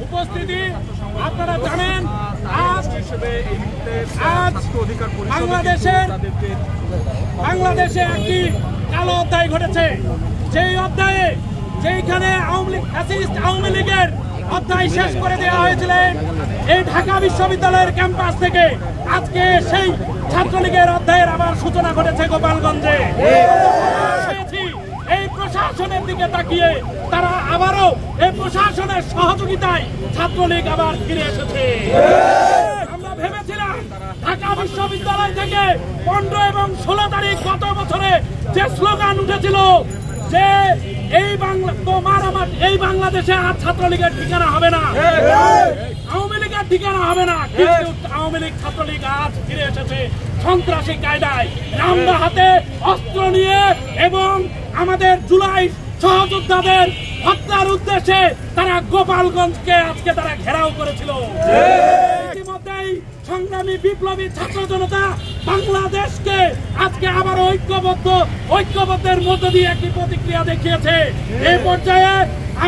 উপস্থিতি আপনারা জানেন আজ বাংলাদেশে একটি কালো অধ্যায় ঘটেছে। যেই অধ্যায়ে যেইখানে আওয়ামী লীগের অধ্যায় শেষ করে দেওয়া হয়েছিল এই ঢাকা বিশ্ববিদ্যালয়ের ক্যাম্পাস থেকে, আজকে সেই ছাত্রলীগের অধ্যায়ের আবার সূচনা ঘটেছে গোপালগঞ্জে। এই প্রশাসনের দিকে তাকিয়ে তারা আবারও এই প্রশাসনের সহযোগিতায় ছাত্রলীগ আবার ফিরে এসেছে। আমরা ভেবেছিলাম ঢাকা বিশ্ববিদ্যালয় থেকে 15 এবং 16 তারিখ গত বছরে যে স্লোগান উঠেছিল যে এই বাংলাদেশে আর ছাত্রলীগের ঠিকানা হবে না, আওয়ামী লীগের ঠিকানা হবে না, কিন্তু আওয়ামী লীগ ছাত্রলীগ আজ ফিরে এসেছে সন্ত্রাসী কায়দায়, নামদা হাতে অস্ত্র নিয়ে, এবং আমাদের জুলাই সহযোদ্ধাদের হত্যার উদ্দেশ্যে তারা গোপালগঞ্জকে আজকে তারা ঘেরাও করেছিল। ইতিমধ্যেই সংগ্রামী বিপ্লবী ছাত্র জনতা বাংলাদেশকে আজকে আবার ঐক্যবদ্ধের মধ্য দিয়ে একটি প্রতিক্রিয়া দেখিয়েছে। এই পর্যায়ে